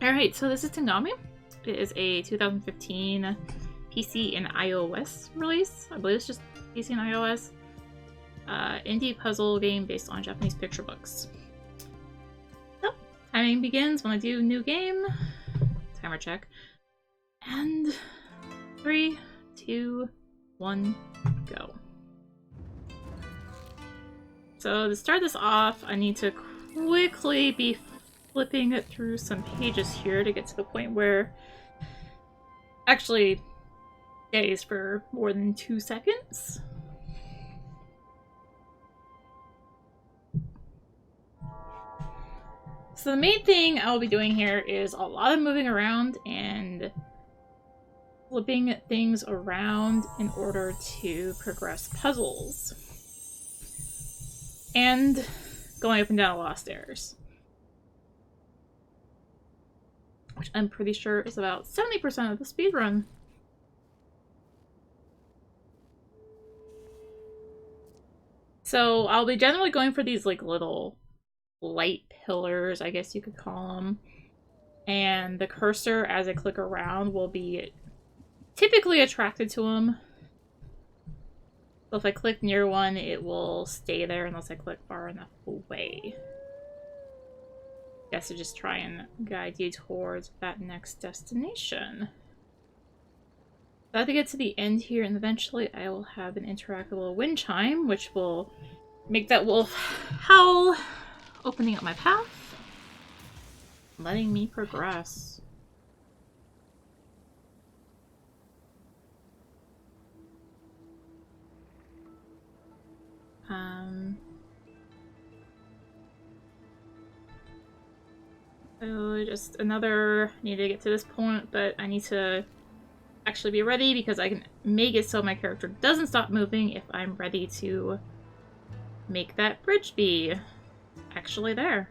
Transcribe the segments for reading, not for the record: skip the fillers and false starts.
Alright, so this is Tengami. It is a 2015 PC and iOS release. I believe it's just PC and iOS. Indie puzzle game based on Japanese picture books. So, timing begins when I do new game. Timer check. And 3, 2, 1, go. So to start this off, I need to quickly be flipping it through some pages here to get to the point where actually stays for more than 2 seconds. So the main thing I'll be doing here is a lot of moving around and flipping things around in order to progress puzzles. And going up and down a lot of stairs. Which I'm pretty sure is about 70% of the speedrun. So I'll be generally going for these like little light pillars, I guess you could call them. And the cursor, as I click around, will be typically attracted to them. So if I click near one, it will stay there unless I click far enough away. I guess to just try and guide you towards that next destination. I have to get to the end here, and eventually I will have an interactable wind chime, which will make that wolf howl, opening up my path, letting me progress. So just another, need to get to this point, but I need to actually be ready because I can make it so my character doesn't stop moving if I'm ready to make that bridge be actually there.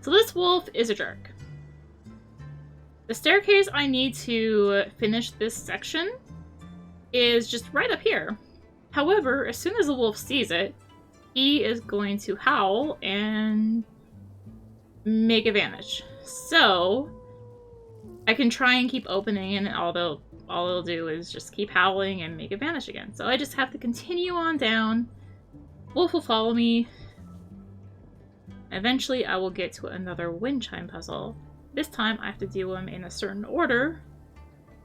So this wolf is a jerk. The staircase I need to finish this section is just right up here. However, as soon as the wolf sees it, he is going to howl and make a vanish. So I can try and keep opening, and although all it'll do is just keep howling and make it vanish again. So I just have to continue on down. Wolf will follow me. Eventually I will get to another wind chime puzzle. This time I have to do them in a certain order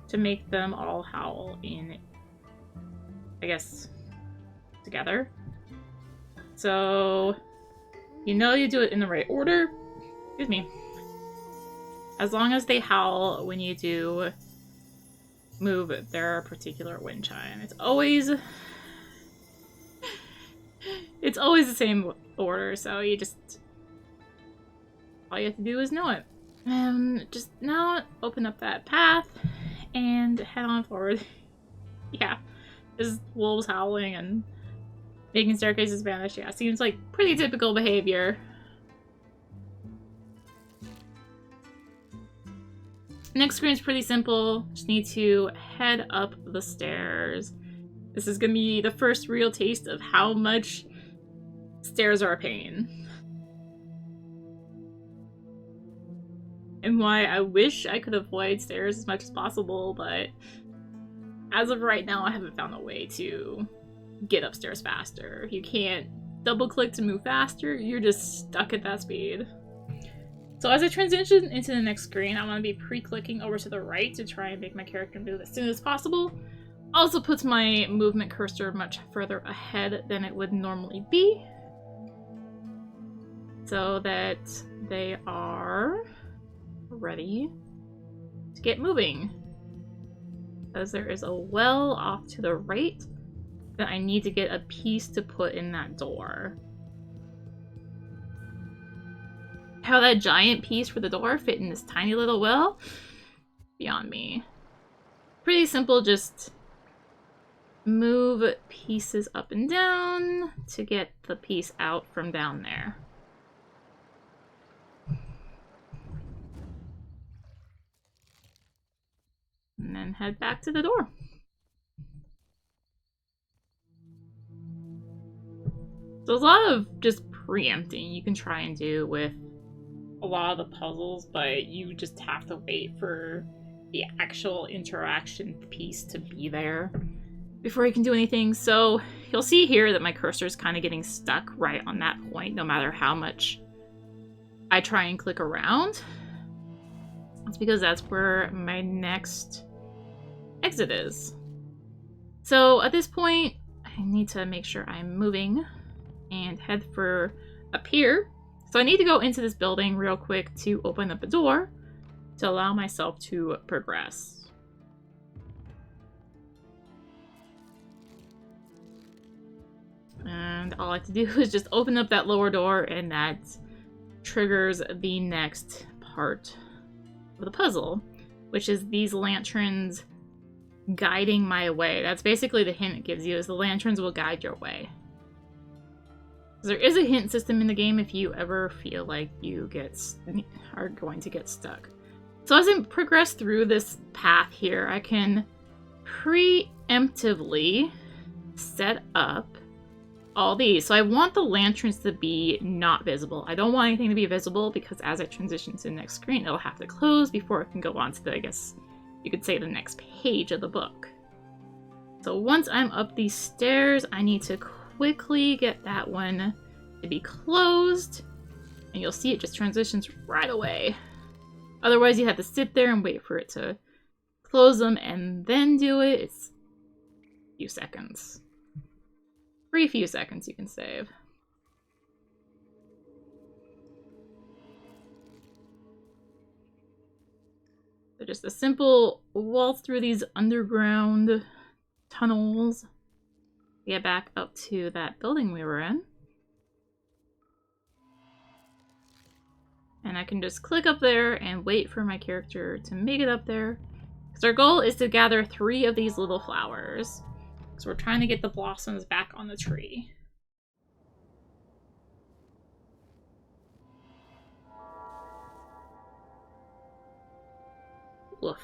to make them all howl in, I guess, together. So, you know you do it in the right order. Excuse me. As long as they howl when you do move their particular wind chime. It's always the same order, so you just, all you have to do is know it. Just now open up that path and head on forward. Yeah, just wolves howling and making staircases vanish. Yeah, seems like pretty typical behavior. Next screen is pretty simple. Just need to head up the stairs. This is gonna be the first real taste of how much stairs are a pain. And why I wish I could avoid stairs as much as possible, but as of right now, I haven't found a way to get upstairs faster. You can't double click to move faster, you're just stuck at that speed. So as I transition into the next screen, I want to be pre-clicking over to the right to try and make my character move as soon as possible. Also puts my movement cursor much further ahead than it would normally be, so that they are ready to get moving. Because there is a well off to the right that I need to get a piece to put in that door. How that giant piece for the door fit in this tiny little well? Beyond me. Pretty simple, just move pieces up and down to get the piece out from down there. And then head back to the door. there's a lot of just preempting you can try and do with a lot of the puzzles, but you just have to wait for the actual interaction piece to be there before you can do anything. So you'll see here that my cursor is kind of getting stuck right on that point, no matter how much I try and click around. It's because that's where my next exit is. So at this point, I need to make sure I'm moving and head for up here. So I need to go into this building real quick to open up a door to allow myself to progress. And all I have to do is just open up that lower door, and that triggers the next part of the puzzle, which is these lanterns guiding my way. That's basically the hint it gives you, is the lanterns will guide your way. There is a hint system in the game if you ever feel like you are going to get stuck. So as I progress through this path here, I can preemptively set up all these. So I want the lanterns to be not visible. I don't want anything to be visible because as I transition to the next screen, it'll have to close before it can go on to the, I guess you could say, the next page of the book. So once I'm up these stairs, I need to quickly get that one to be closed, and you'll see it just transitions right away. Otherwise, you have to sit there and wait for it to close them and then do it. It's a few seconds. Pretty few seconds you can save. So just a simple waltz through these underground tunnels to get back up to that building we were in. And I can just click up there and wait for my character to make it up there. Because our goal is to gather 3 of these little flowers. So we're trying to get the blossoms back on the tree. Woof.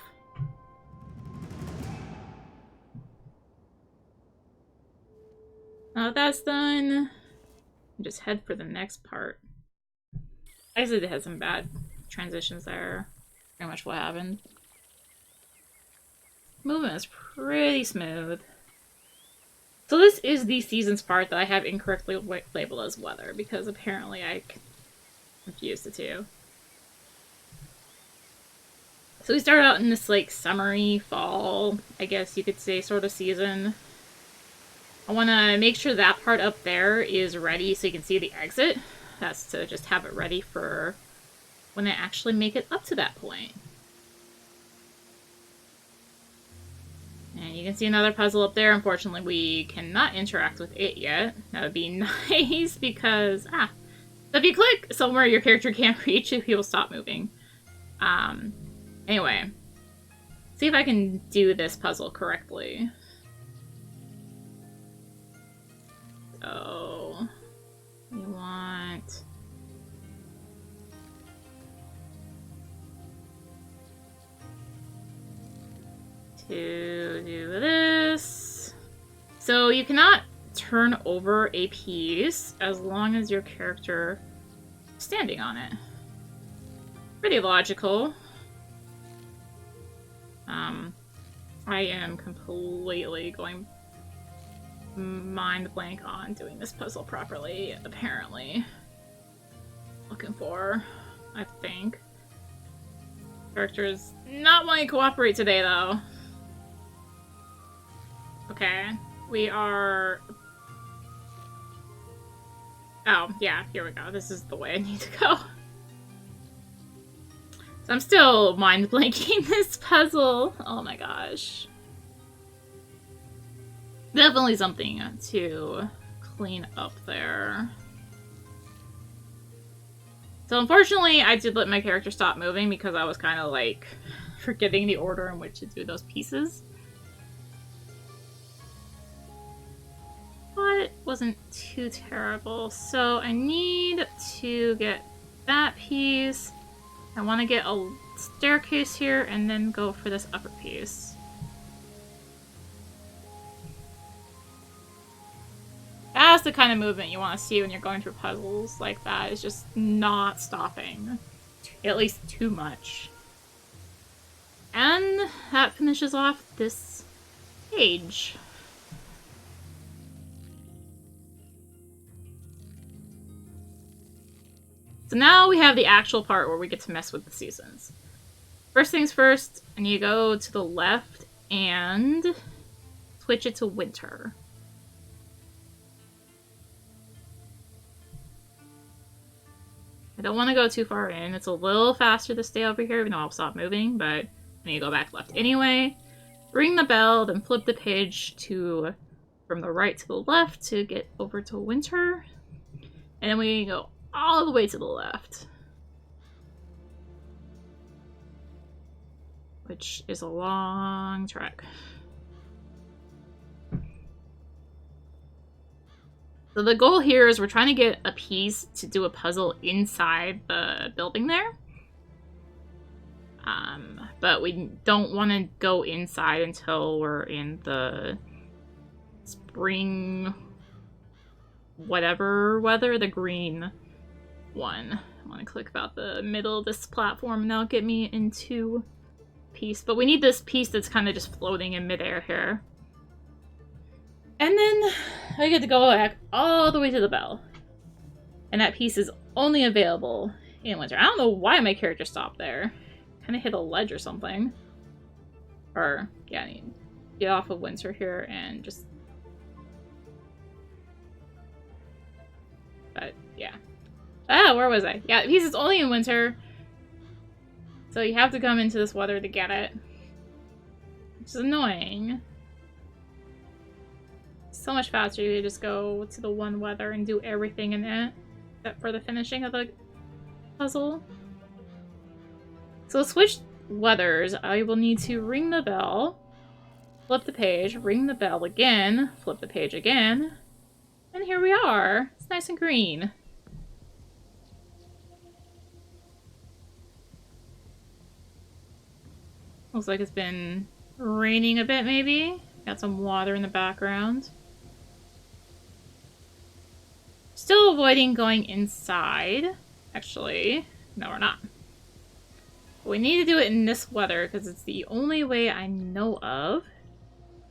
Now that that's done, just head for the next part. I guess it had some bad transitions there. Pretty much what happened. Movement is pretty smooth. So this is the seasons part that I have incorrectly labeled as weather, because apparently I confused the two. So we start out in this like summery fall, I guess you could say, sort of season. I want to make sure that part up there is ready so you can see the exit. That's to just have it ready for when I actually make it up to that point. And you can see another puzzle up there. Unfortunately, we cannot interact with it yet. That would be nice because, if you click somewhere your character can't reach, he will stop moving. Anyway, see if I can do this puzzle correctly. So, we want to do this. So you cannot turn over a piece as long as your character is standing on it. Pretty logical. I am completely going mind blank on doing this puzzle properly, apparently. Looking for, I think. Character's not wanting to cooperate today, though. Okay, we are... Oh, yeah, here we go. This is the way I need to go. So I'm still mind blanking this puzzle. Oh my gosh. Definitely something to clean up there. So unfortunately, I did let my character stop moving because I was kind of like forgetting the order in which to do those pieces. But it wasn't too terrible. So I need to get that piece. I want to get a staircase here and then go for this upper piece. that's the kind of movement you want to see when you're going through puzzles like that. It's just not stopping. At least too much. And that finishes off this page. So now we have the actual part where we get to mess with the seasons. First things first, and you go to the left and switch it to winter. I don't want to go too far in. It's a little faster to stay over here, even though I'll stop moving, but then you go back left anyway. Ring the bell, then flip the page to from the right to the left to get over to winter. And then we go all the way to the left, which is a long trek. So the goal here is we're trying to get a piece to do a puzzle inside the building there. But we don't want to go inside until we're in the spring whatever weather, the green one. I want to click about the middle of this platform and that'll get me into piece. But we need this piece that's kind of just floating in midair here. And then I get to go back all the way to the bell. And that piece is only available in winter. I don't know why my character stopped there. Kind of hit a ledge or something. Or, yeah, I need to get off of winter here and just... But, yeah. Ah, where was I? Yeah, the piece is only in winter. So you have to come into this weather to get it. Which is annoying. So much faster you just go to the one weather and do everything in it. Except for the finishing of the puzzle. So to switch weathers, I will need to ring the bell, flip the page, ring the bell again, flip the page again, and here we are. It's nice and green. Looks like it's been raining a bit, maybe. Got some water in the background. Still avoiding going inside. Actually, no, we're not. But we need to do it in this weather because it's the only way I know of,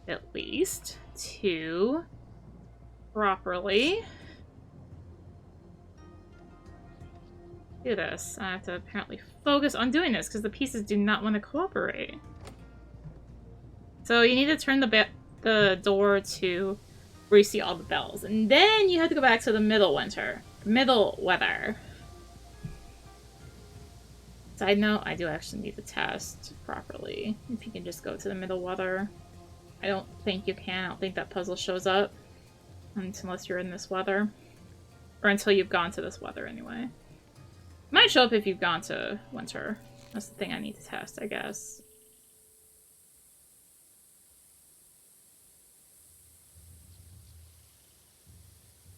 at least, to properly do this. I have to apparently focus on doing this because the pieces do not want to cooperate. So you need to turn the door to where you see all the bells. And then you have to go back to the middle weather. Side note, I do actually need to test properly. If you can just go to the middle weather. I don't think you can. I don't think that puzzle shows up unless you're in this weather. Or until you've gone to this weather anyway. It might show up if you've gone to winter. That's the thing I need to test, I guess.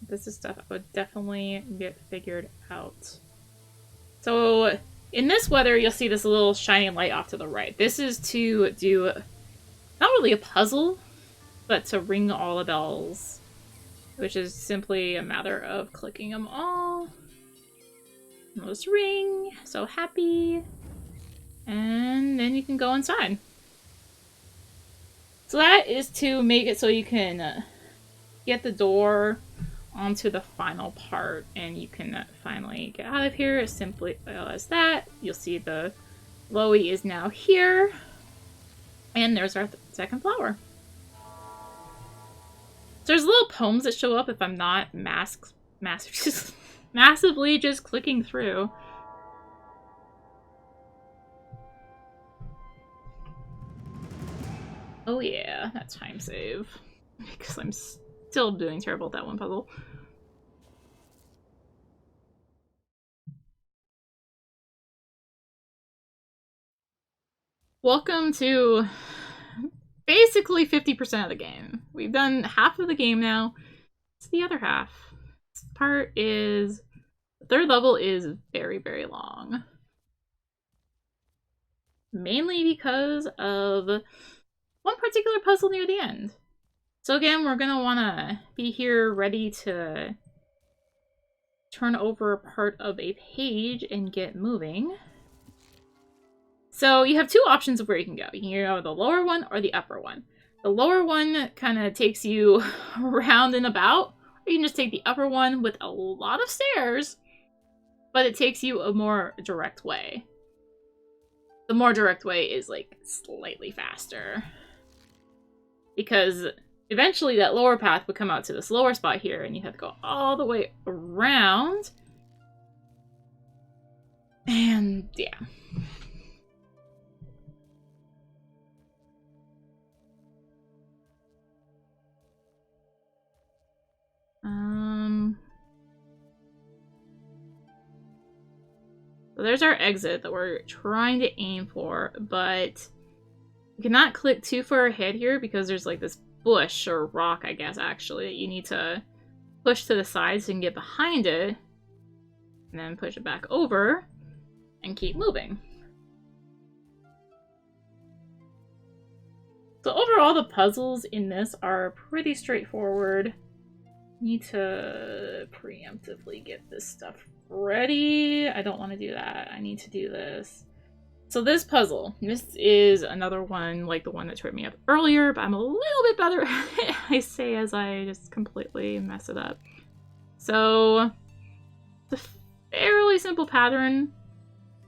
This is stuff I would definitely get figured out. So, in this weather, you'll see this little shining light off to the right. This is to do, not really a puzzle, but to ring all the bells. Which is simply a matter of clicking them all. Those ring. So happy. And then you can go inside. So that is to make it so you can get the door onto the final part and you can finally get out of here as simply as that. You'll see the Loey is now here. And there's our second flower. So there's little poems that show up if I'm not massively just clicking through. Oh yeah, that time save. Because I'm still doing terrible at that one puzzle. Welcome to basically 50% of the game. We've done half of the game now. It's the other half. This part is... The third level is very, very long. Mainly because of one particular puzzle near the end. So again, we're gonna wanna be here ready to turn over part of a page and get moving. So you have two options of where you can go. You can go the lower one or the upper one. The lower one kind of takes you around and about, or you can just take the upper one with a lot of stairs, but it takes you a more direct way. The more direct way is like slightly faster, because eventually that lower path would come out to this lower spot here, and you have to go all the way around. And yeah. So there's our exit that we're trying to aim for, but you cannot click too far ahead here because there's like this bush or rock, I guess, actually, that you need to push to the side so you can get behind it, and then push it back over and keep moving. So overall, the puzzles in this are pretty straightforward. Need to preemptively get this stuff ready. I don't want to do that. I need to do this. So this puzzle, this is another one like the one that tripped me up earlier, but I'm a little bit better at it, I say, as I just completely mess it up. So it's a fairly simple pattern.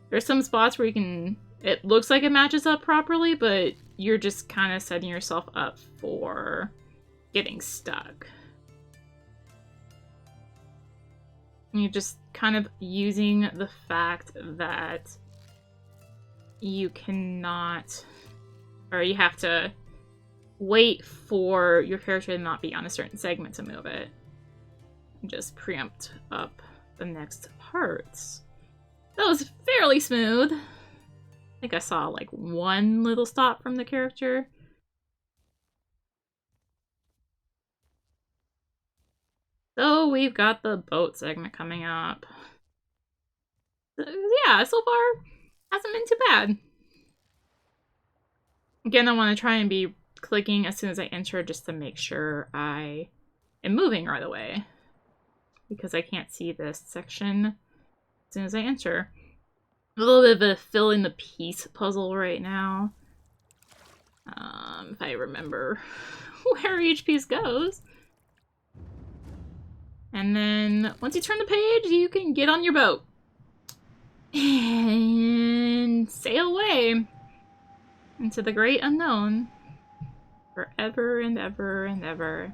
There's some spots where you can, it looks like it matches up properly, but you're just kind of setting yourself up for getting stuck. And you're just kind of using the fact that you cannot, or you have to wait for your character to not be on a certain segment to move it. And just preempt up the next parts. That was fairly smooth. I think I saw like one little stop from the character. So we've got the boat segment coming up. Yeah, so far hasn't been too bad. Again, I want to try and be clicking as soon as I enter just to make sure I am moving right away, because I can't see this section as soon as I enter. A little bit of a fill in the piece puzzle right now. If I remember where each piece goes. And then once you turn the page, you can get on your boat and sail away into the great unknown forever and ever and ever.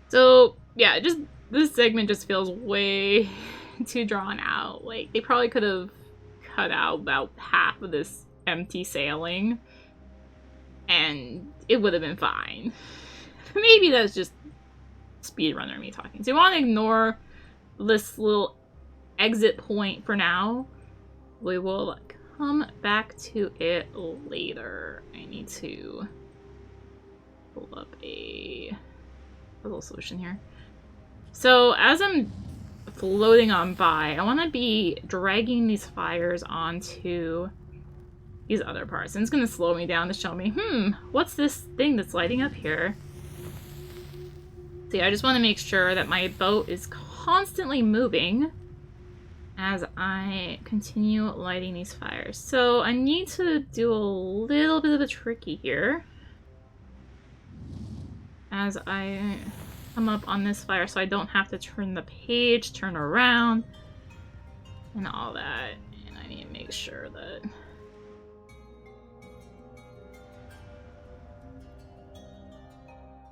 So yeah, just this segment just feels way too drawn out. Like they probably could have cut out about half of this empty sailing and it would have been fine. Maybe that's just speedrunner me talking. So you want to ignore this little exit point for now. We will come back to it later. I need to pull up a little solution here. So as I'm floating on by, I want to be dragging these fires onto these other parts. And it's going to slow me down to show me, what's this thing that's lighting up here? So yeah, I just want to make sure that my boat is constantly moving as I continue lighting these fires. So I need to do a little bit of a tricky here as I come up on this fire so I don't have to turn the page, turn around, and all that. And I need to make sure that...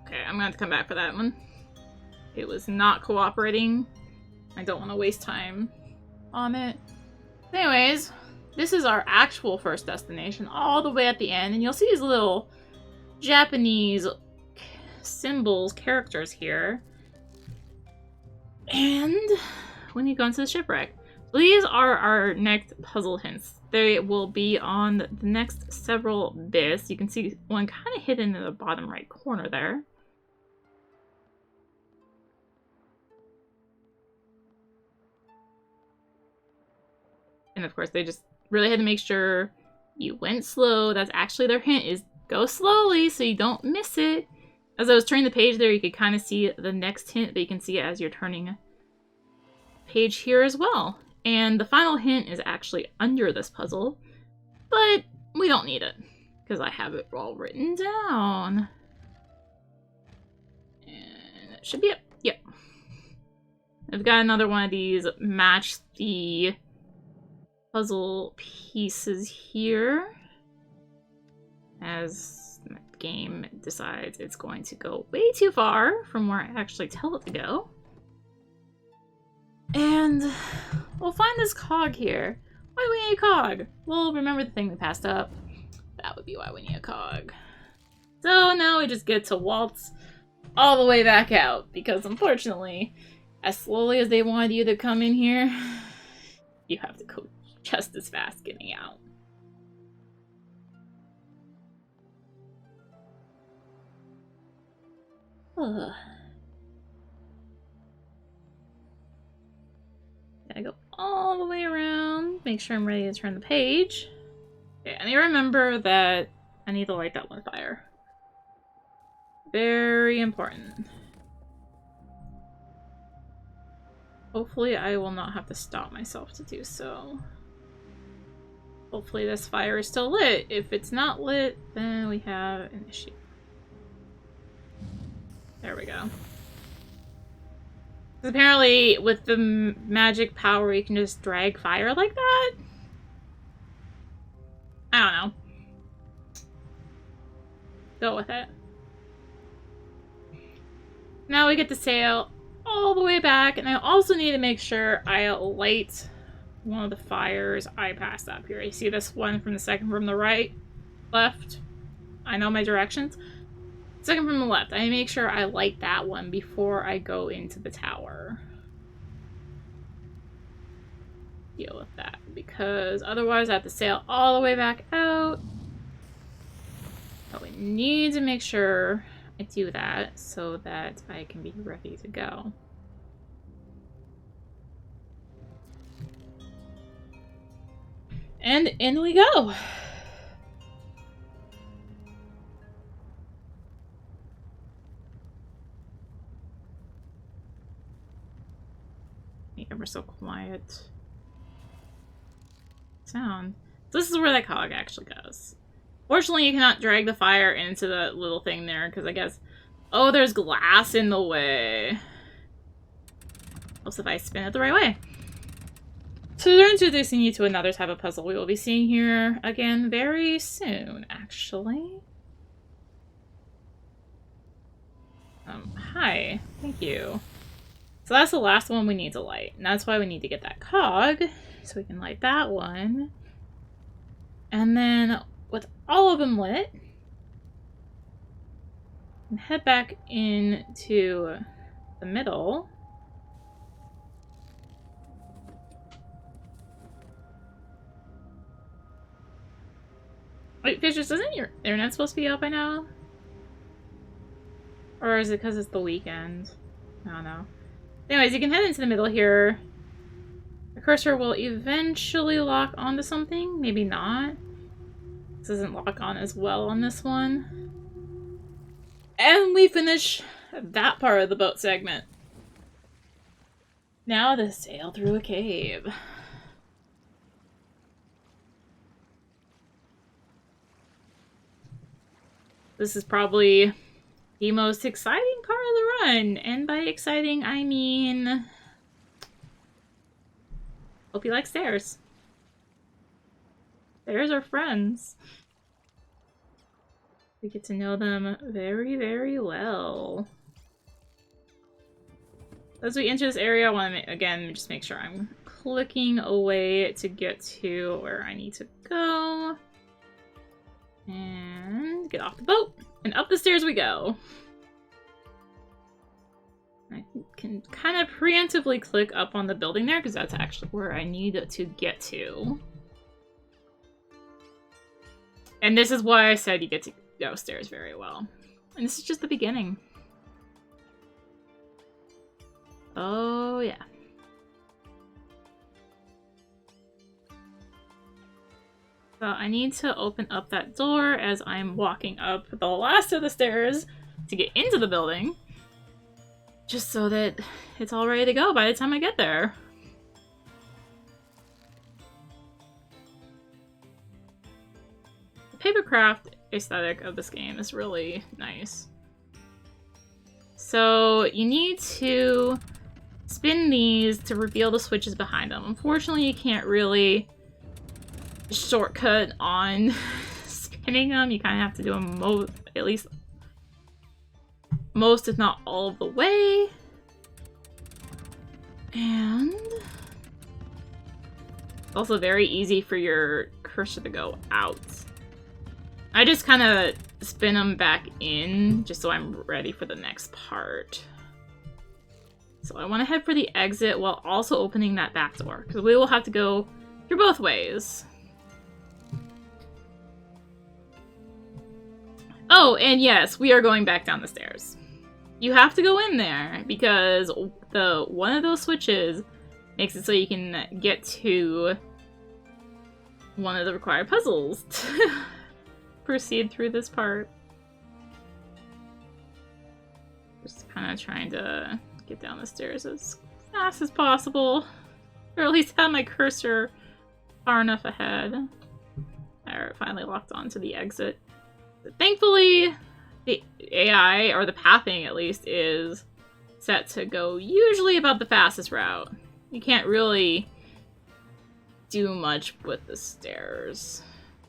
Okay, I'm gonna have to come back for that one. It was not cooperating. I don't want to waste time on it. Anyways, this is our actual first destination, all the way at the end, and you'll see these little Japanese symbols, characters here. And when you go into the shipwreck. So these are our next puzzle hints. They will be on the next several bits. You can see one kind of hidden in the bottom right corner there. And of course, they just really had to make sure you went slow. That's actually their hint, is Go slowly so you don't miss it. As I was turning the page there, you could kind of see the next hint, but you can see it as you're turning page here as well. And the final hint is actually under this puzzle, but we don't need it because I have it all written down. And it should be it. Yep. I've got another one of these match the puzzle pieces here as the game decides it's going to go way too far from where I actually tell it to go. And we'll find this cog here. Why do we need a cog? Well, remember the thing we passed up? That would be why we need a cog. So now we just get to waltz all the way back out, because unfortunately, as slowly as they wanted you to come in here, you have to go just as fast getting out. Ugh. Gotta go all the way around, make sure I'm ready to turn the page. Okay, I need to remember that I need to light that one fire. Very important. Hopefully I will not have to stop myself to do so. Hopefully this fire is still lit. If it's not lit, then we have an issue. There we go. Apparently, with the magic power, you can just drag fire like that? I don't know. Go with it. Now we get to sail all the way back, and I also need to make sure I light one of the fires I passed up here. You see this one from the second from the right? Left? I know my directions. Second from the left. I make sure I light that one before I go into the tower. Deal with that, because otherwise I have to sail all the way back out. But we need to make sure I do that so that I can be ready to go. And in we go! Ever so quiet sound. So this is where that cog actually goes. Fortunately, you cannot drag the fire into the little thing there, because I guess... Oh, there's glass in the way. Also, if I spin it the right way. So they're introducing you to another type of puzzle we will be seeing here again very soon, actually. Hi. Thank you. So that's the last one we need to light. And that's why we need to get that cog. So we can light that one. And then with all of them lit, and head back into the middle. Wait, Fishes, isn't your internet supposed to be up by now? Or is it because it's the weekend? I don't know. Anyways, you can head into the middle here. The cursor will eventually lock onto something. Maybe not. This doesn't lock on as well on this one. And we finish that part of the boat segment. Now to sail through a cave. This is probably the most exciting part of the run. And by exciting, I mean... Hope you like stairs. Stairs are friends. We get to know them very, very well. As we enter this area, I want to, again, just make sure I'm clicking away to get to where I need to go. And get off the boat. And up the stairs we go. I can kind of preemptively click up on the building there, because that's actually where I need to get to. And this is why I said you get to go stairs very well. And this is just the beginning. Oh, yeah. So I need to open up that door as I'm walking up the last of the stairs to get into the building. Just so that it's all ready to go by the time I get there. The papercraft aesthetic of this game is really nice. So you need to spin these to reveal the switches behind them. Unfortunately, you can't really shortcut on spinning them. You kind of have to do them at least most, if not all of the way. And it's also very easy for your cursor to go out. I just kind of spin them back in just so I'm ready for the next part. So I want to head for the exit while also opening that back door, because we will have to go through both ways. Oh, and yes, we are going back down the stairs. You have to go in there because one of those switches makes it so you can get to one of the required puzzles to proceed through this part. Just kind of trying to get down the stairs as fast as possible, or at least have my cursor far enough ahead. There, it finally locked onto the exit. But thankfully, the AI, or the pathing at least, is set to go usually about the fastest route. You can't really do much with the stairs.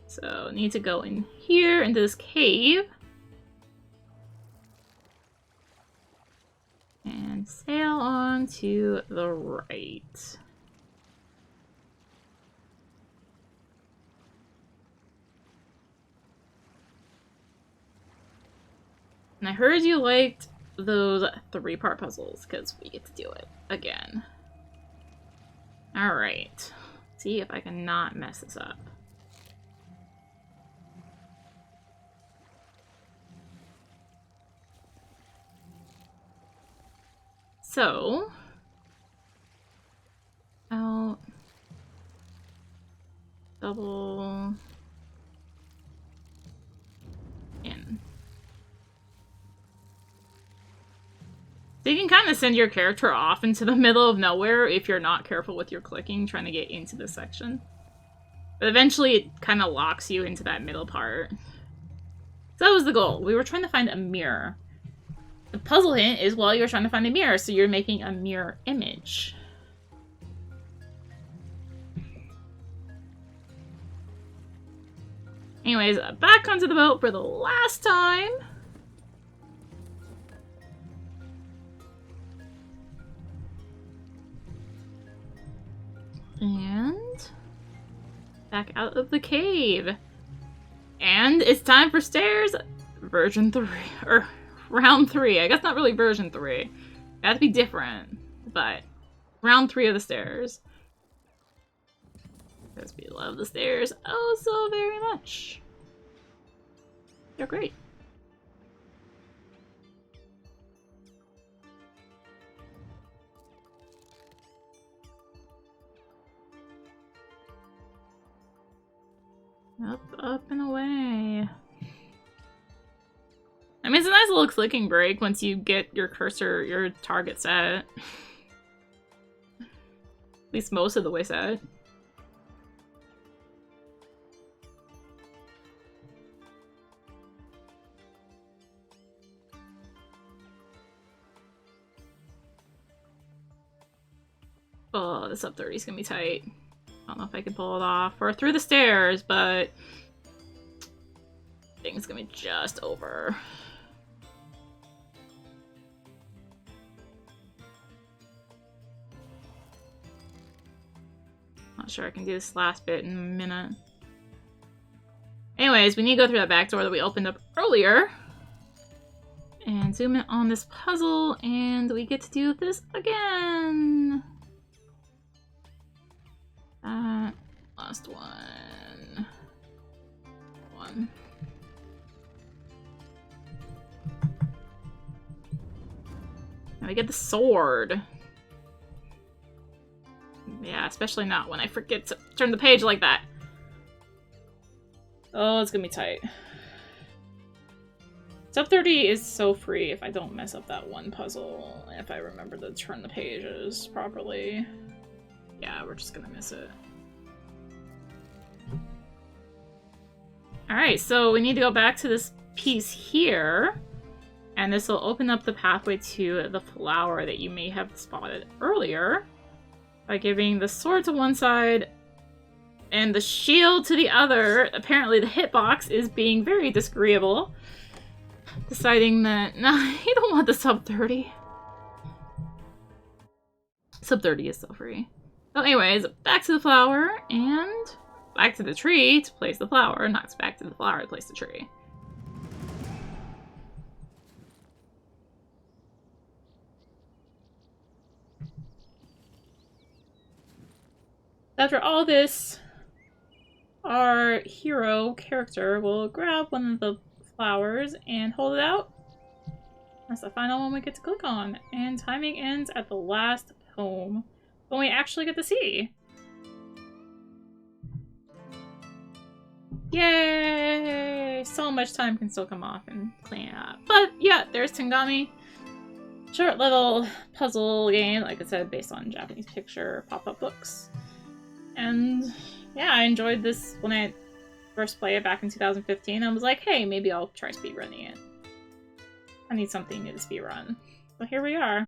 So, need to go in here into this cave. And sail on to the right. And I heard you liked those 3-part puzzles, because we get to do it again. Alright. See if I can not mess this up. So, I'll double in. So you can kind of send your character off into the middle of nowhere if you're not careful with your clicking trying to get into this section. But eventually it kind of locks you into that middle part. So that was the goal. We were trying to find a mirror. The puzzle hint is while you're trying to find a mirror, so you're making a mirror image. Anyways, back onto the boat for the last time. And back out of the cave. And it's time for stairs version 3, or round 3. I guess not really version 3. It has to be different, but round 3 of the stairs. Because we love the stairs oh so very much. They're great. Up, up, and away. I mean, it's a nice little clicking break once you get your cursor, your target set. At least most of the way set. Oh, this up 30 is gonna be tight. I don't know if I can pull it off. Or through the stairs, but I think it's gonna be just over. Not sure I can do this last bit in a minute. Anyways, we need to go through that back door that we opened up earlier. And zoom in on this puzzle, and we get to do this again. Last one. Now we get the sword. Yeah, especially not when I forget to turn the page like that. Oh, it's gonna be tight. Sub 30 is so free if I don't mess up that one puzzle. If I remember to turn the pages properly. Yeah, we're just gonna miss it. Alright, so we need to go back to this piece here. And this will open up the pathway to the flower that you may have spotted earlier. By giving the sword to one side and the shield to the other. Apparently the hitbox is being very disagreeable. Deciding that, nah, you don't want the sub 30. Sub 30 is so free. So anyways, back to the flower and back to the tree to place the flower. Not back to the flower to place the tree. After all this, our hero character will grab one of the flowers and hold it out. That's the final one we get to click on. And timing ends at the last poem. When we actually get to see. Yay! So much time can still come off and clean it up. But yeah, there's Tengami. Short little puzzle game, like I said, based on Japanese picture pop-up books. And yeah, I enjoyed this when I first played it back in 2015. I was like, hey, maybe I'll try speedrunning it. I need something new to speedrun. So here we are.